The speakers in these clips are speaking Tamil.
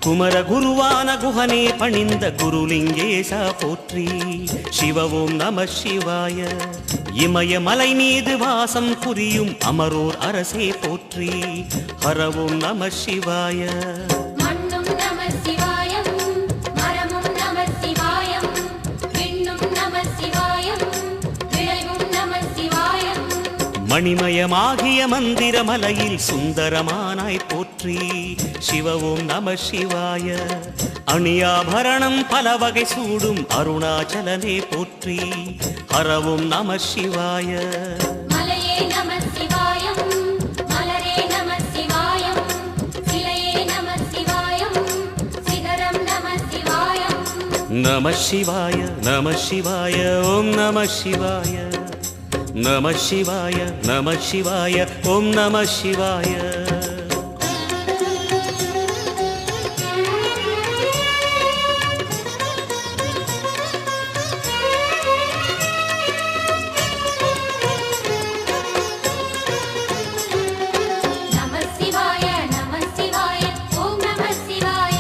குமர குருவான குஹனே பணிந்த குருலிங்கேசா போற்றி. சிவ ஓம் நம சிவாய. இமயமலை மீது வாசம் புரியும் அமரோர் அரசே போற்றி. ஹர ஓம் நம சிவாய. மண்ணும் நம சிவாயம், மரமும் நம சிவாயம், விண்ணும் நம சிவாயம், விளைவும் நம சிவாயம். மணிமயமாகிய மந்திரமலையில் சுந்தரமானாய் போற்றி. சிவ ஓம் நம சிவாய. அணியாபரணம் பல வகை சூடும் அருணாச்சலனே போற்றி. ஹர ஓம் நம சிவாய. மலையே நம சிவாயம், மலரே நம சிவாயம், சிலையே நம சிவாயம், சிகரம் நம சிவாயம். நம சிவாய நம சிவாய ஓம் நம சிவாய. நம சிவாய நம சிவாய ஓம் நம சிவாய. நம சிவாய நம சிவாய ஓம் நம சிவாய.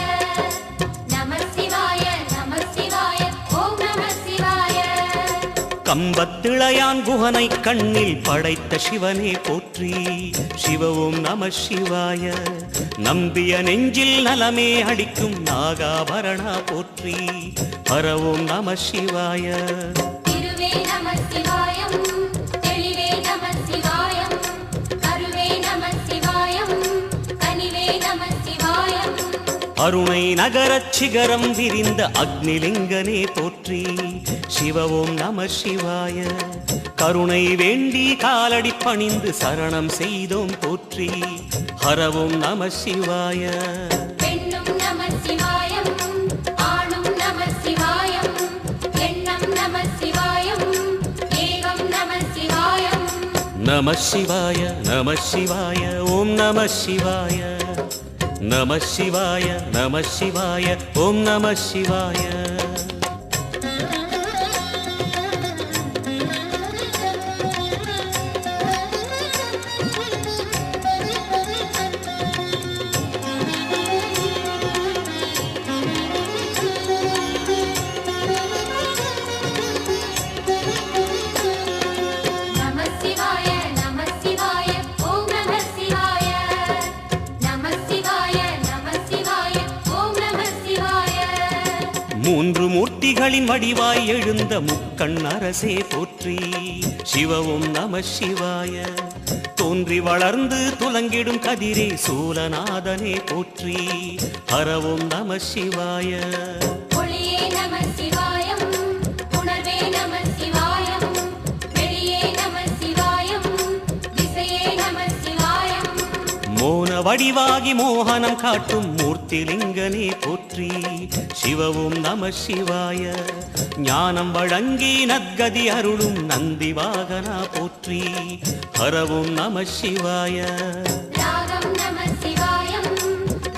நம சிவாய நம சிவாய ஓம் நம சிவாய. கம்பத்திளையான் குஹனை கண்ணில் படைத்த சிவனே போற்றி. சிவ ஓம் நம சிவாய. நம்பிய நெஞ்சில் நலமே அளிக்கும் நாகாபரணா போற்றி. ஹர ஓம் நம சிவாய. திருவே நம சிவாயம், தெளிவே நம சிவாயம், கருவே நம சிவாயம், கனிவே நம சிவாயம். அருணை நகரச் சிகரம் விரிந்த அக்னிலிங்கனே போற்றி. சிவ ஓம் நம சிவாய. கருணை வேண்டி காலடி பணிந்து சரணம் செய்தோம் போற்றி. ஹர ஓம் நம சிவாய. பெண்ணும் நம சிவாயம், ஆணும் நம சிவாயம், எண்ணம் நம சிவாயம், ஏகம் நம சிவாயம். நம சிவாய நம சிவாய ஓம் நம சிவாய. நம சிவாய நம சிவாய ஓம் நம சிவாய. நம சிவாய நம சிவாய ஓம் நம சிவாய. நம சிவாய நம சிவாய ஓம் நம சிவாய. மூன்று மூர்த்திகளின் வடிவாய் எழுந்த முக்கண் அரசே போற்றி. சிவ ஓம் நம சிவாய. தோன்றி வளர்ந்து துலங்கிடும் கதிரே சூலநாதனே போற்றி. ஹர ஓம் நம சிவாய. ஒளியே நம சிவாயம், உணர்வே நம சிவாயம், வெளியே நம சிவாயம், திசையே நம சிவாயம். மோன வடிவாகி மோகனம் காட்டும் மூர்த்திலிங்கனே போற்றி. சிவ ஓம் நம சிவாய. ஞானம் வழங்கி நற்கதி அருளும் நந்தி வாகனா போற்றி. ஹர ஓம் நம சிவாய. ராகம் நம சிவாயம்,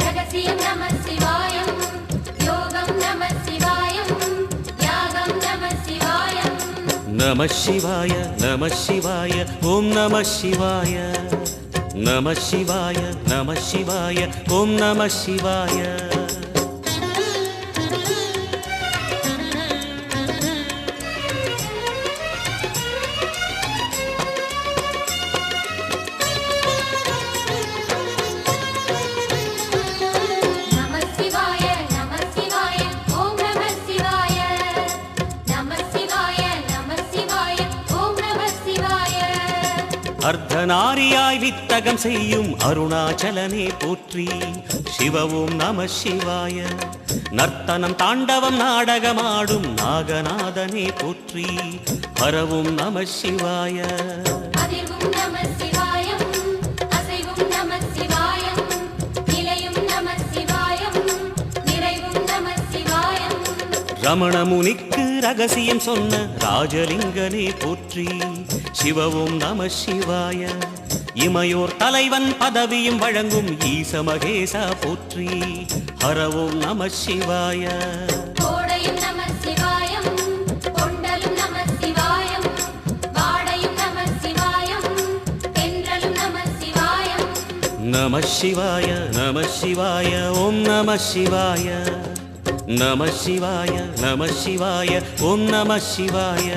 ரகசியம் நம சிவாயம், யோகம் நம சிவாயம், யாகம் நம சிவாயம். நம சிவாய நம சிவாய ஓம் நம சிவாய. நம சிவாய நம சிவாய ஓம் நம சிவாய. நம சிவாய நம சிவாய ஓம் நம சிவாய. நம சிவாய நம சிவாய ஓம் நம சிவாய. அர்த்தநாரியாய் வித்தகம் செய்யும் அருணாச்சலனே போற்றி. சிவ ஓம் நம சிவாய. நர்த்தனம் தாண்டவம் நாடகமாடும் நாகநாதனே போற்றி. ஹர ஓம் நம சிவாய. அதிர்வும் நம சிவாயம், அசைவும் நம சிவாயம், நிலையும் நம சிவாயம், நிறைவும் நம சிவாயம். ரமண முனிக்கு ரகசியம் சொன்ன ராஜலிங்கனே போற்றி. சிவ ஓம் நம சிவாய. இமையோர் தலைவன் பதவியும் வழங்கும் ஈச மகேசா போற்றி. ஹர ஓம் நம சிவாய. கோடையும் நம சிவாயம், கொண்டலும் நம சிவாயம், வாடையும் நம சிவாயம், தென்றலும் நம சிவாயம். நம சிவாய நம சிவாய ஓம் நம சிவாய நம சிவாய நம சிவாய ஓம் நம சிவாய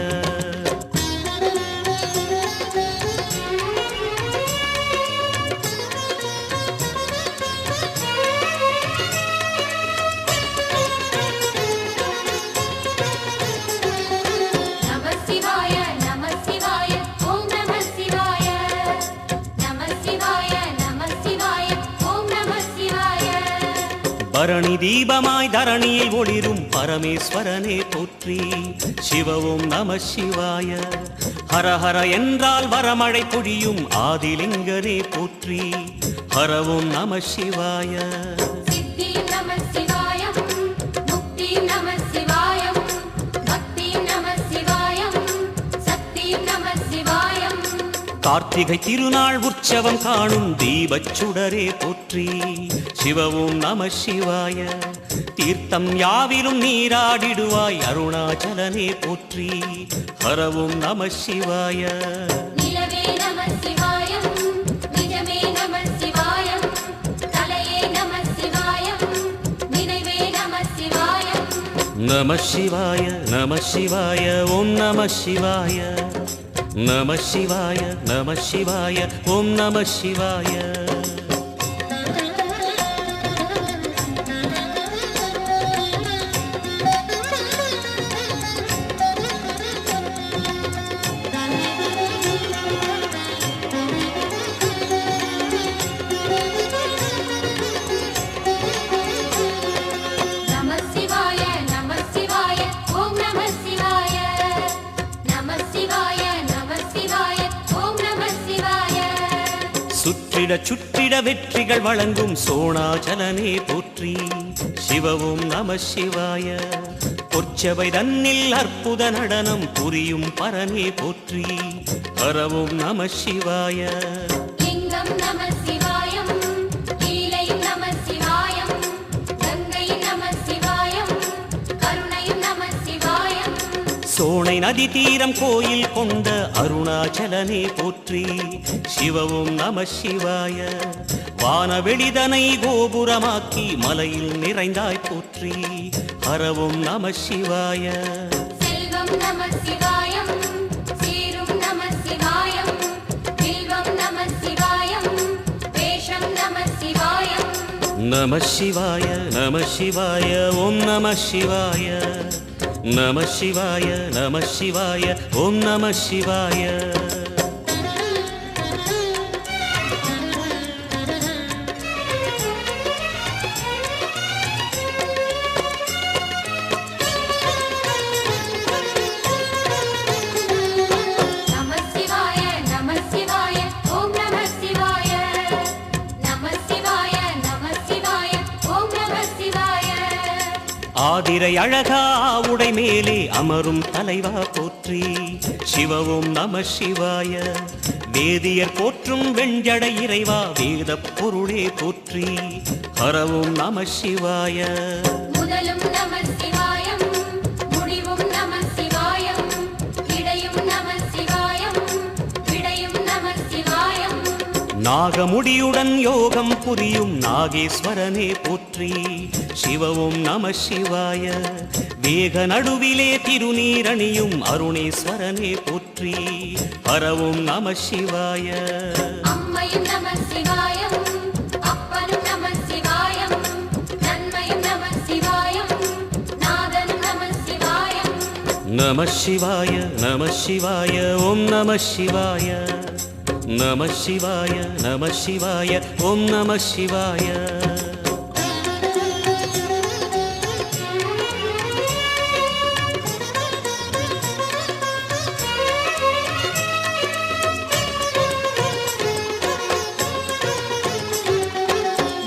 நம சிவாய நம சிவாய ஓம் நம சிவாய நம சிவாய நம சிவாய ஓம் நம சிவாய பரணி தீபமாய் தரணியில் ஒளிரும் பரமேஸ்வரனே போற்றி சிவ ஓம் நம சிவாய ஹர ஹர என்றால் வரமழை பொழியும் ஆதிலிங்கனே போற்றி ஹர ஓம் நம சிவாய சித்தி நம சிவாயம் முக்தி நம சிவாயம் பக்தி நம சிவாயம் சக்தி நம சிவாயம் கார்த்திகை திருநாள் உற்சவம் காணும் தீபச் சுடரே போற்றி சிவ ஓம் நம சிவாய தீர்த்தம் யாவிலும் நீராடிடுவாய் அருணாச்சலனே போற்றி ஹர ஓம் நம சிவாய நிலவே நம சிவாயம் நிஜமே நம சிவாயம் தலையே நம சிவாயம் நினைவே நம சிவாயம் நம சிவாய நம சிவாய ஓம் நம சிவாய நம சிவாய நம சிவாய ஓம் நம சிவாய நம சிவாய நம சிவாய ஓம் நம சிவாய நம சிவாய நம சிவாய ஓம் நம சிவாய சுற்றிட சுற்றிட வெற்றிகள் வழங்கும் சோணாச்சலனே போற்றி சிவ ஓம் நம சிவாய பொற்சபை தன்னில் அற்புத நடனம் புரியும் பரனே போற்றி ஹர ஓம் நம சிவாய லிங்கம் நம சிவாயம் லீலை நம சிவாயம் கங்கை நம சிவாயம் கருணை நம சிவாயம் சோனை நதி தீரம் கோயில் கொண்ட அருணாச்சலனே போற்றி சிவ ஓம் நம சிவாய வானவெளிதனை கோபுரமாக்கி மலையில் நிறைந்தாய் போற்றி ஹர ஓம் நம சிவாய செல்வம் நம சிவாயம் சீரும் நம சிவாயம் வில்வம் நம சிவாயம் வேஷம் நம சிவாயம் நம சிவாய நம சிவாய ஓம் நம சிவாய நம சிவாய நம சிவாய ஓம் நம சிவாய நம சிவாய நம சிவாய ஓம் நம சிவாய நம சிவாய நம சிவாய ஓம் நம சிவாய ஆதிரை அழகா உடை மேலே அமரும் தலைவா போற்றி சிவ ஓம் நம சிவாய வேதியர் போற்றும் வெண்ஜடை இறைவா வேத பொருளே போற்றி ஹர ஓம் நம சிவாய முதலும் நம சிவாயம் முடிவும் நம சிவாயம் இடையும் நம சிவாயம் விடையும் நம சிவாயம் நாகமுடியுடன் யோகம் புரியும் நாகேஸ்வரனே போற்றி சிவ ஓம் நம சிவாய வேக நடுவிலே திருநீரணியும் அருணேஸ்வரனே போற்றி ஹர ஓம் நம சிவாய அம்மையும் நம சிவாயம் அப்பனும் நம சிவாயம் நன்மையும் நம சிவாயம் நாதனும் நம சிவாயம் நம சிவாய நம சிவாய ஓம் நம சிவாய நம சிவாய நம சிவாய ஓம் நம சிவாய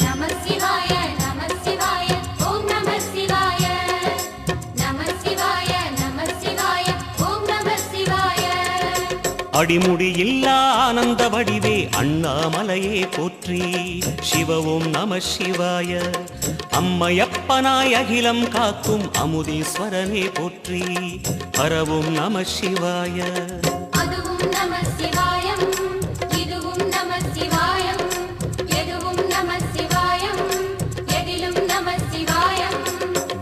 நம சிவாய நம சிவாய ஓம் நம சிவாய நம சிவாய நம சிவாய ஓம் நம சிவாய அடிமுடி இல்லா ஆனந்த வடிவே அண்ணாமலையே போற்றி சிவ ஓம் நம சிவாய அம்மையப்பனாய் அகிலம் காக்கும் அமுதீஸ்வரனே போற்றி ஹர ஓம் நம சிவாய அதுவும் நம சிவாயம் இதுவும் நம சிவாயம் எதுவும்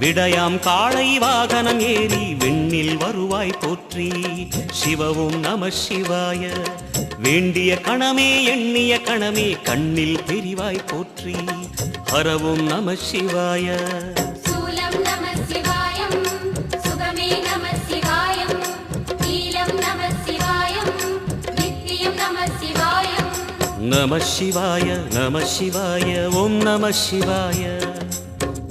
விடயாம் காளை வாகனம் ஏறி விண்ணில் வருவாய் போற்றி. சிவவும் நம சிவாய. வேண்டிய கணமே எண்ணிய கணமே கண்ணில் தெரிவாய் போற்றி. ஹரவும் நம சிவாய. சூலம் நம சிவாயம் சுகமே நம சிவாயம் நீலம் நம சிவாயம் நித்தியம் நம சிவாயம். நம சிவாய நம சிவாய ஓம் நம சிவாய.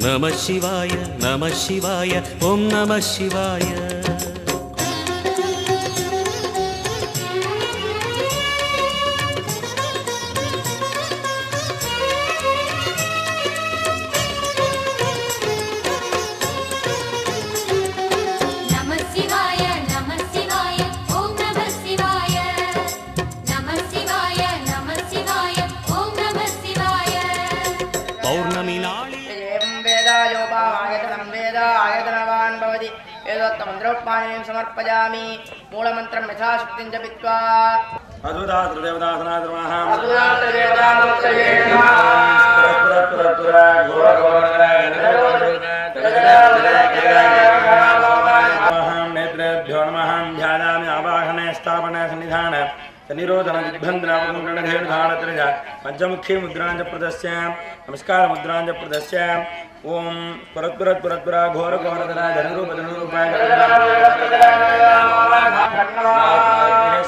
நம சிவாய நம சிவாய ஓம் நம சிவாய. நம சிவாய நம சிவாய ஓம் நம சிவாய. நம சிவாய நம சிவாய ஓம் நம சிவாய. பௌர்ணமி நாளில் वेदायोपायतनं वेद आयतनवान् भवति वेदोक्तमन्त्रोक्तानि समर्पयामि मूलमन्त्रं यथाशक्तिं जपित्वा नेत्रेभ्यो नमः ध्यायामि आवाहने स्थापने सन्निधान निरोधन दिग्बन्धनामकुण्डनधेनुधानत्रय पञ्चमुखी मुद्राञ्च प्रदस्यां नमस्कार मुद्राञ्च प्रदस्यां ओम पुरत्पुरत्पुरत्पुरा घोर घोरधरा धनुरूपधनुरूपाय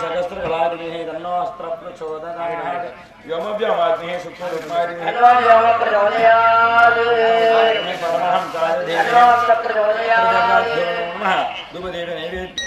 सहस्रकलादिभिः तन्नोऽस्त्र प्रचोदयात् व्योमव्योमाग्निः सूक्ष्मरूपादिभिः परमहं कालदेवः धूपदेव नैवेद्य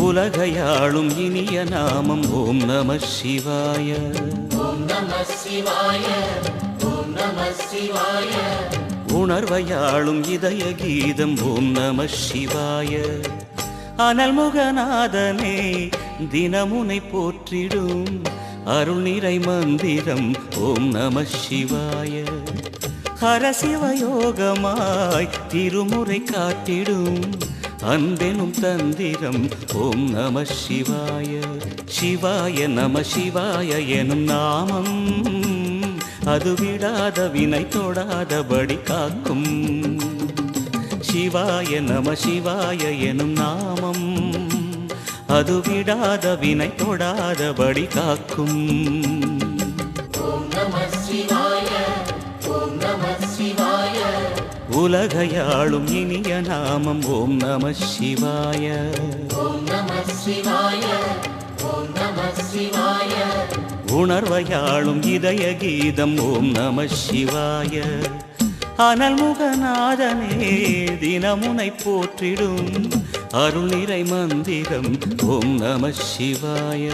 உலகையாளும் இனிய நாமம் ஓம் நம சிவாய. உணர்வையாளும் இதய கீதம் ஓம் நம சிவாய. அனல்முகநாதனே தினமுனை போற்றிடும் அருள் நிறை மந்திரம் ஓம் நம சிவாய. ஹரசிவயோகமாய் திருமுறை காட்டிடும் அன்பெனும் தந்திரம் ஓம் நம சிவாய. சிவாய நம சிவாய எனும் நாமம் அது விடாத வினை தொடாதபடி காக்கும். சிவாய நம சிவாய எனும் நாமம் அது விடாத வினை தொடாதபடி காக்கும். உலகையாளும் இனிய நாமம் ஓம் நம சிவாய. உணர்வையாளும் இதய கீதம் ஓம் நம சிவாய. அனல்முகநாதனே தினமுனை போற்றிடும் அருள் நிறை மந்திரம் ஓம் நம சிவாய.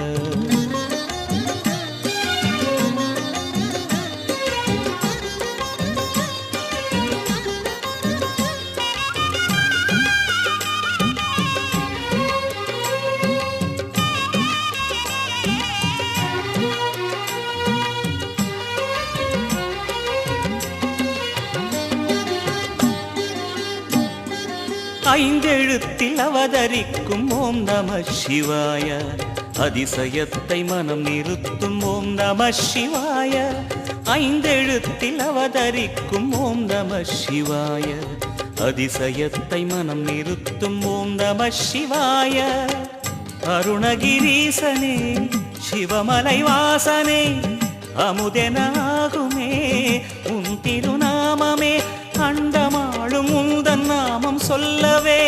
ஐந்தெழுத்தில் அவதரிக்கும் ஓம் நம சிவாய. அதிசயத்தை மனம் நிறுத்தும் ஓம் நம சிவாய. ஐந்தெழுத்தில் அவதரிக்கும் ஓம் நம சிவாய. அதிசயத்தை மனம் நிறுத்தும் ஓம் நம சிவாய. அருணகிரீசனே சிவமலை வாசனே அமுதெனாகுமே உன் திருநாமமே அண்டமாளும் உந்தன் நாமம் சொல்லவே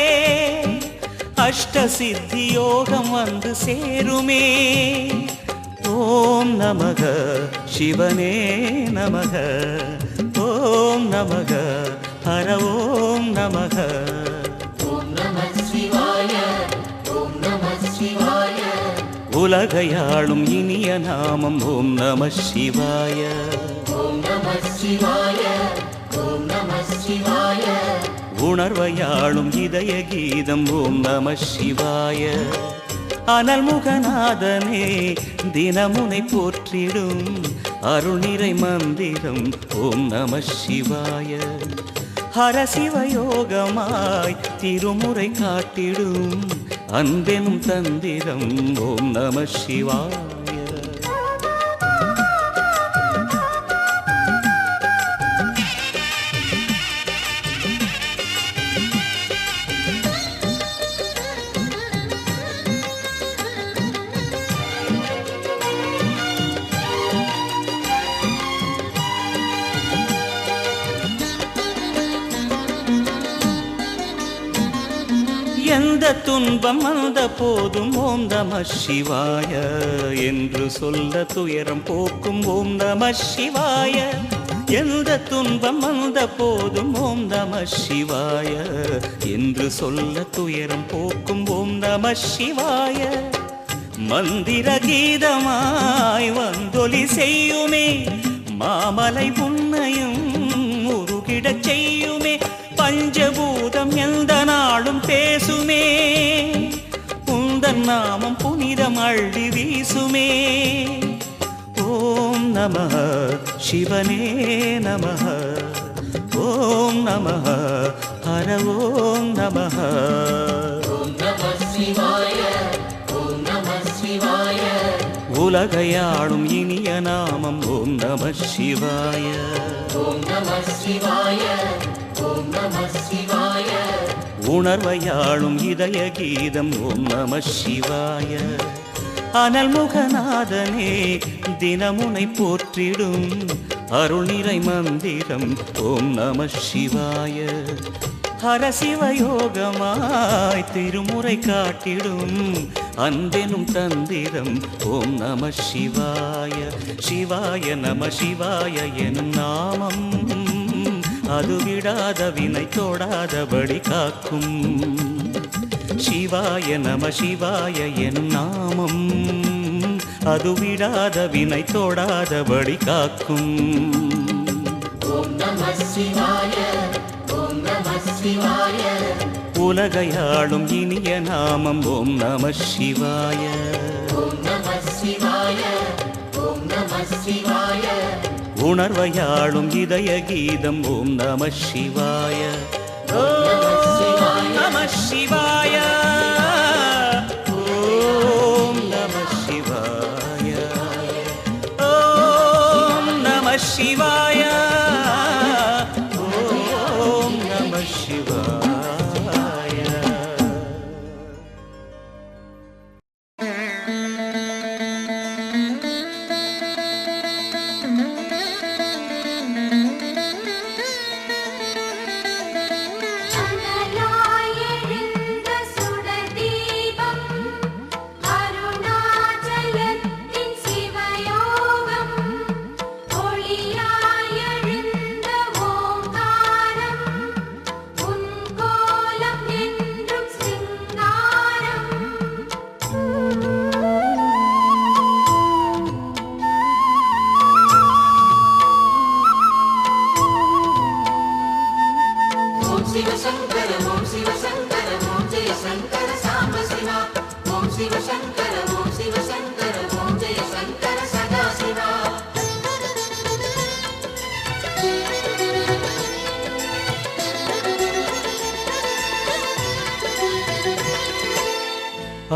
அஷ்ட சித்தி யோகம் வந்து சேருமே. ஓம் நமக சிவனே நமக ஓம் நமக ஹர ஓம் நமக. உலகையாளும் இனிய நாமம் ஓம் நம சிவாய. உணர்வையாளும் இதய கீதம் ஓம் நம சிவாய. அனல்முகநாதனே தினமுனை போற்றிடும் அருள்நிறை மந்திரம் ஓம் நம சிவாய. ஹரசிவயோகமாய் திருமுறை காட்டிடும் அன்பெனும் தந்திரம் ஓம் நம சிவாய. எந்த துன்பம் வந்த போதும் ஓம் நம சிவாய என்று சொல்ல துயரம் போக்கும் ஓம் நம சிவாய. எந்த துன்பம் வந்த போதும் ஓம் நம சிவாய என்று சொல்ல துயரம் போக்கும் ஓம் நம சிவாய. மந்திர கீதமாய் வந்தொலி செய்யுமே மாமலை உன்னையும் உருகிடச் செய்யுமே. பஞ்சபூதம் எந்த நாளும் பேசுமே உந்தன் நாமம் புனிதம் அள்ளி வீசுமே. ஓம் நம சிவனே நம ஓம் நம ஹர ஓம் நம. உலகையாளும் இனிய நாமம் ஓம் நம சிவாய. உணர்வையாளும் இதய கீதம் ஓம் நம சிவாய. அனல்முகநாதனே தினமுனை போற்றிடும் அருள்நிறை மந்திரம் ஓம் நம சிவாய. ஹரசிவயோகமாய் திருமுறை காட்டிடும் அன்பெனும் தந்திரம் ஓம் நம சிவாய. சிவாய நம சிவாய எனும் நாமம் அது விடாத வினை தொடாதபடி காக்கும். சிவாய நம சிவாய எனும் நாமம் அது விடாத வினை தொடாதபடி காக்கும். உலகையாளும் இனிய நாமம் ஓம் நம சிவாய. உணர்வையாளும் இதய கீதம் ஓம் நம சிவாய. ஓம் நம சிவாய. ஓம் நம சிவாய. ஓம் நம சிவாய. ஓம் நம சிவாய.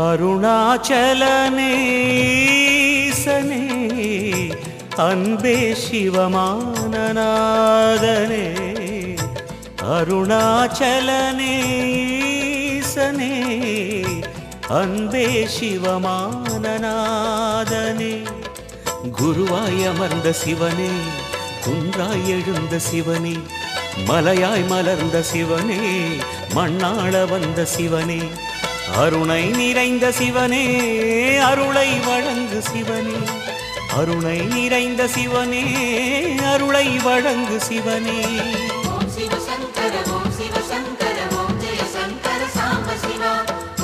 அருணாச்சலனே ஈசனே அன்பே சிவமானநாதனே. அருணாச்சலனே ஈசனே அன்பே சிவமானநாதனே குருவாய் அமர்ந்த சிவனே குன்றாய் எழுந்த சிவனே மலையாய் மலர்ந்த சிவனே மண்ணாள வந்த சிவனே அருணை நிறைந்த சிவனே அருளை வழங்கு சிவனே அருணை நிறைந்த சிவனே அருளை வழங்கு சிவனே ஓம் சிவ சங்கர ஓம் சிவ சங்கர ஓம் ஜெய சங்கர சாம்ப சிவா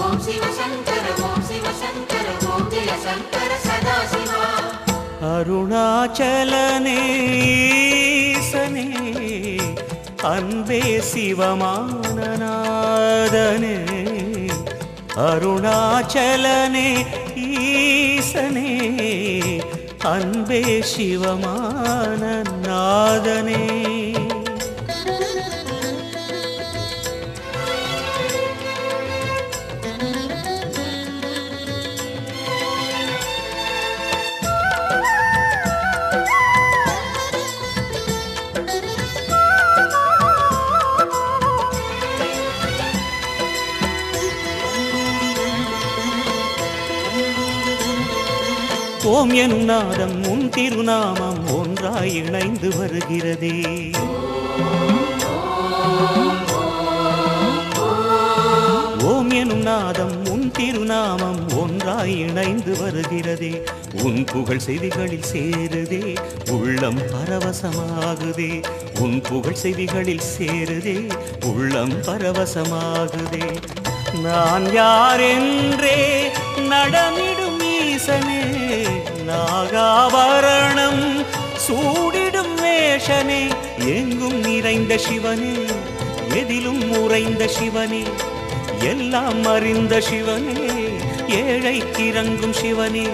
ஓம் சிவ சங்கர ஓம் சிவ சங்கர ஓம் ஜெய சங்கர சதா சிவா அருணாச்சலனே ஈசனே அன்பே சிவமானநாதனே அருணாச்சலனே ஈசனே அன்பே சிவமானநாதனே ஓம் எனும் நாதம் உன் திருநாமம் ஒன்றாய் இணைந்து வருகிறதே ஓம் எனும் நாதம் உன் திருநாமம் ஒன்றாய் இணைந்து வருகிறதே உன் புகழ் செவிகளில் சேருதே உள்ளம் பரவசமாகுதே உன் புகழ் செவிகளில் சேருதே உள்ளம் பரவசமாகுதே நான் யாரென்றே நடமிடும் ஈசனே நாகாபரணம் சூடிடும் வேஷனே எங்கும் நிறைந்த சிவனே எதிலும் உறைந்த சிவனே எல்லாம் அறிந்த சிவனே ஏழைக்கு இறங்கும் சிவனே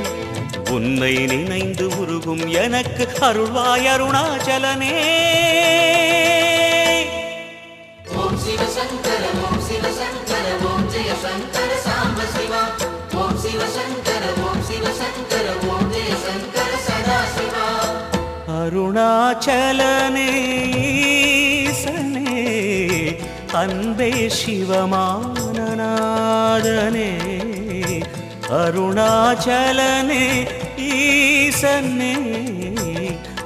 உன்னை நினைந்து உருகும் எனக்கு அருள்வாய் அருணாச்சலனே ஓம் சிவ சங்கர ஓம் சிவ சங்கர ஓம் ஜெய சங்கர சாம்ப சிவா ஓம் சிவ சங்கர ஓம் சிவ சங்கர ஓம் ஜெய சங்கர சதா சிவா அருணாச்சலனே ஈசனே அன்பே சிவமானநாதனே அருணாச்சலனே ஈசனே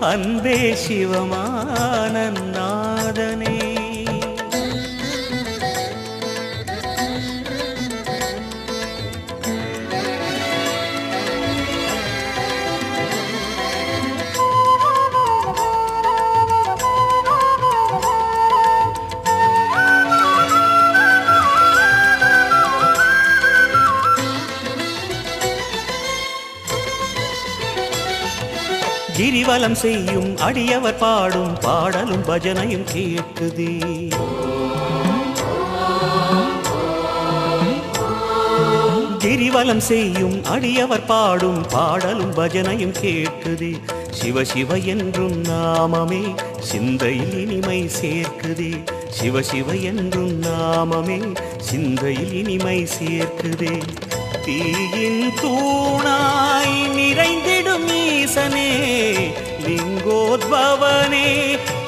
அன்பே சிவமானநாதனே கிரிவலம் செய்யும் அடியவர் பாடும் பாடலும் பஜனையும் கேட்குதே கிரிவலம் செய்யும் அடியவர் பாடும் பாடலும் பஜனையும் கேட்குதே சிவ சிவ என்றும் நாமமே சிந்தையில் இனிமை சேர்க்குதே சிவ சிவ என்றும் நாமமே சிந்தையில் இனிமை சேர்க்குதே தீயின் தூணாய் நிறைந்திடும் ஈசனே லிங்கோத்பவனே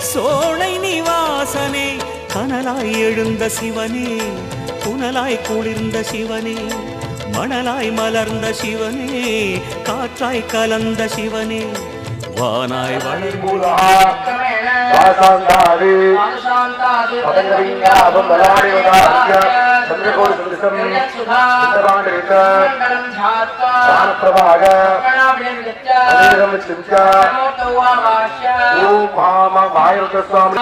சோலை நிவாசனே கனலாய் எழுந்த சிவனே புனலாய் குளிர்ந்த சிவனே மணலாய் மலர்ந்த சிவனே காற்றாய் கலந்த சிவனே வானாய் வளர்ந்த வாசாந்தாதி பதங்கலிங்காபம் பலாடிவதாத்ய சந்திரகோடி சந்திரம் சுத்தபாண்டிரித தானப்பிரபாக அநேகம் சிஞ்ச ஓம் மாம வாயுருத்த சுவாமி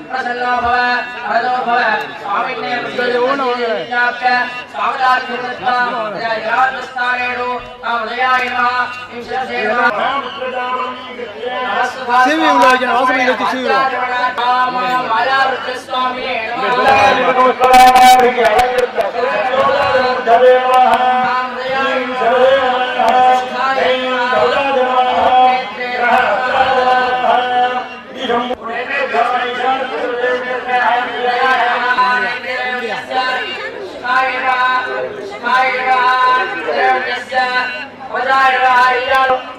प्रसन्नो भव हरदो भव स्वामिने विष्णुज्ञाप्य स्वामदार्थिमत्तां जयादस्तारेणो नामदयाय नमः इंशसे नमः சேவை உள்ளாக வாசனை எடுத்து செய்வோம் மாயாருத்த स्वामिने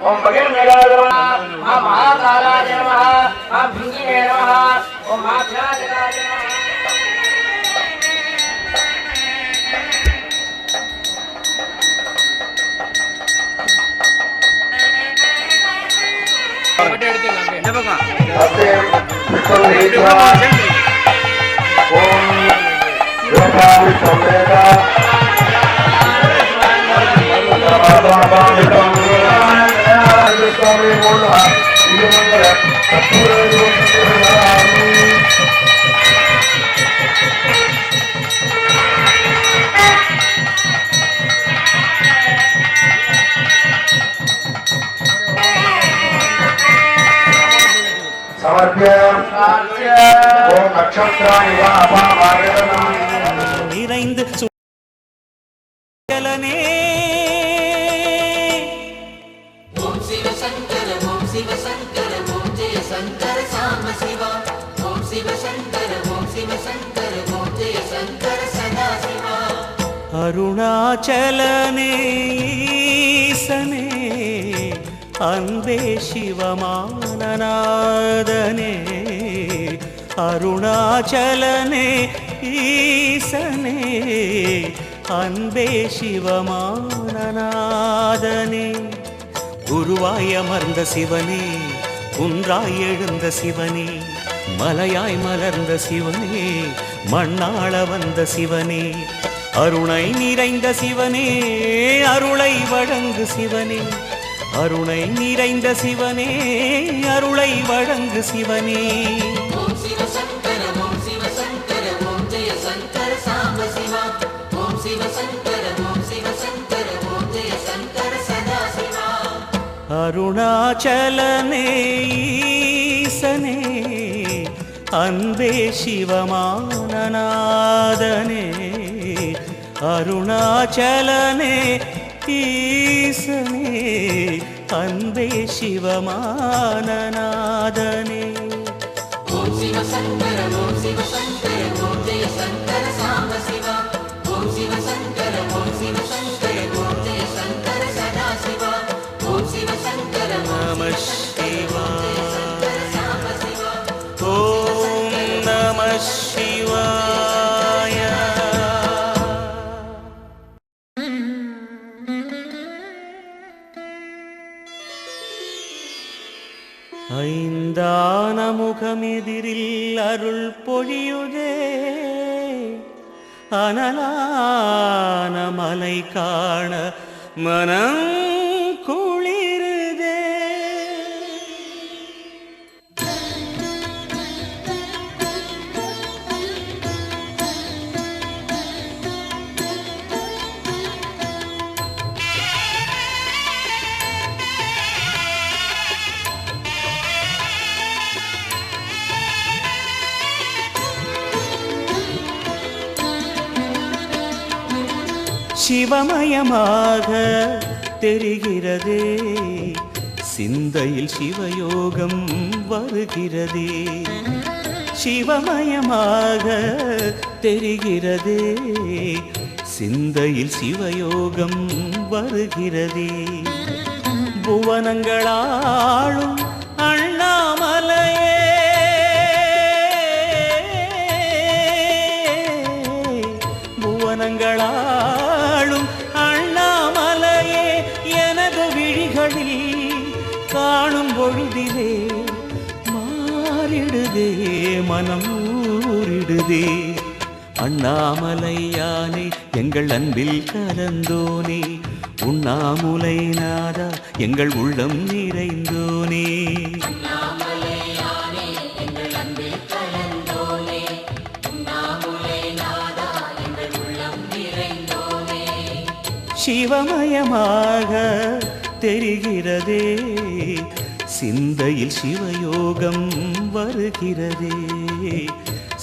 ओम भगवान नमः महाकालाय नमः भिंगिने नमः ओम महाभ्याजनाय नमः हस्ते पुष्पं नीत्वा ओम योगामि समेता स्वामी बोला ये मंत्र समर्प्य ओम नक्षत्राणि वा अपामागतम् நிறைந்து சுழலனே ஓம் சிவ சங்கர ஓம் சிவ சங்கர ஓம் ஜெய சங்கர சாம்ப சிவா ஓம் சிவ சங்கர ஓம் சிவ சங்கர ஓம் ஜெய சங்கர சதா சிவா அருணாச்சலனே ஈசனே அன்பே சிவமானநாதனே அருணாச்சலனே ஈசனே அன்பே சிவமானநாதனே குருவாய் அமர்ந்த சிவனே குன்றாய் எழுந்த சிவனே மலையாய் மலர்ந்த சிவனே மண்ணாள வந்த சிவனே அருணை நிறைந்த சிவனே அருளை வழங்கு சிவனே அருணை நிறைந்த சிவனே அருளை வழங்கு சிவனே ஓம் சிவ சங்கர ஓம் சிவ சங்கர ஓம் ஜெய சங்கர சாம்ப சிவா ஓம் சிவ சங்கர ஓம் சிவ சங்கர ஓம் ஜெய சங்கர சதா சிவா அருணாச்சலனே ஈசனே அன்பே சிவமானநாதனே அருணாச்சலனே ஈசனே அன்பே சிவமானநாதனே ஓம் சிவ சங்கர ஓம் சிவ சங்கர ஓம் ஜெய சங்கர சாம்ப சிவா ஓம் சிவ சங்கர ஓம் சிவ சங்கர ஓம் ஜெய சங்கர சதா சிவா ஓம் சிவ சங்கர நம சிவாய சாம்ப சிவா ஓம் நம சிவாய ஐந்தான முகமெதிரில் அருள் பொழியுதே அனலான மலை காண மனம் குளிருதே சிவமயமாக தெரிகிறதே சிந்தையில் சிவயோகம் வருகிறதே சிவமயமாக தெரிகிறதே சிந்தையில் சிவயோகம் வருகிறதே புவனங்களாளும் அண்ணாமலையே புவனங்களாளும் அண்ணாமலையே எனது விழிகளில் காணும் பொழுதிலே மாறிடுதே மனம் ஊறிடுதே அண்ணாமலையானே எங்கள் அன்பில் கலந்தோனே உண்ணாமுலை நாதா எங்கள் உள்ளம் நிறைந்தோனே சிவமயமாக தெரிகிறதே சிந்தையில் சிவயோகம் வருகிறதே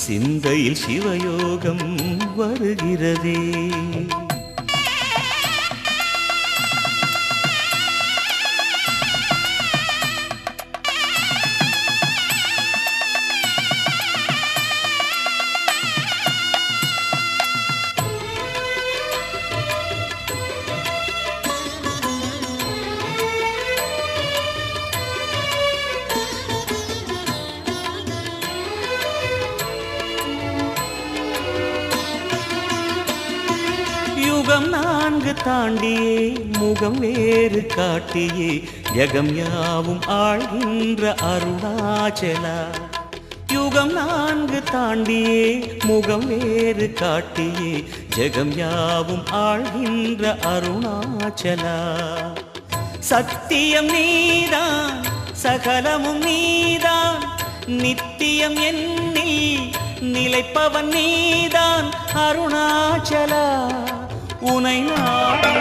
சிந்தையில் சிவயோகம் வருகிறதே யுகம் நான்கு தாண்டியே முகம் வேறு காட்டியே யகம் யாவும் ஆழ்கின்ற அருணாச்சலா யுகம் 4 தாண்டியே முகம் வேறு காட்டியே ஜெகம் யாவும் ஆழ்கின்ற அருணாச்சலா சத்தியம் நீதான் சகலமும் நீதான் நித்தியம் என்னில் நிலைப்பவன் நீதான் அருணாச்சலா உனை நாடி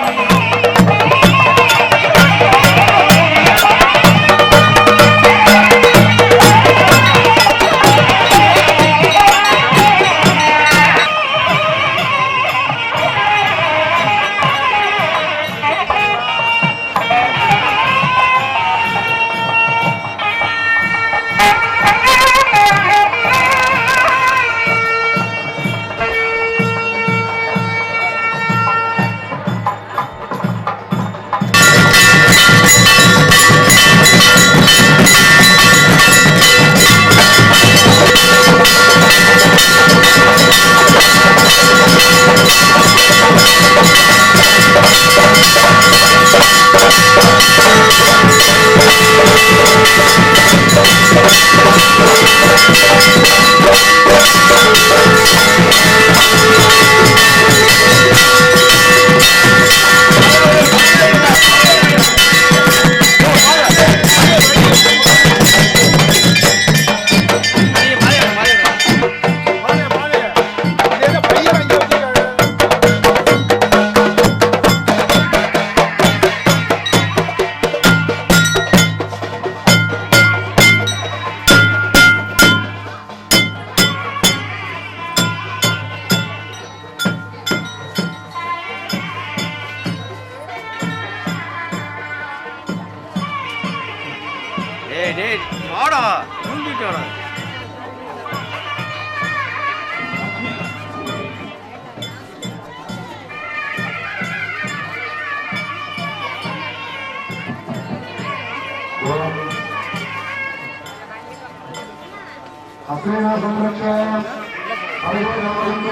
Apenas संरक्षण Thank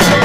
you.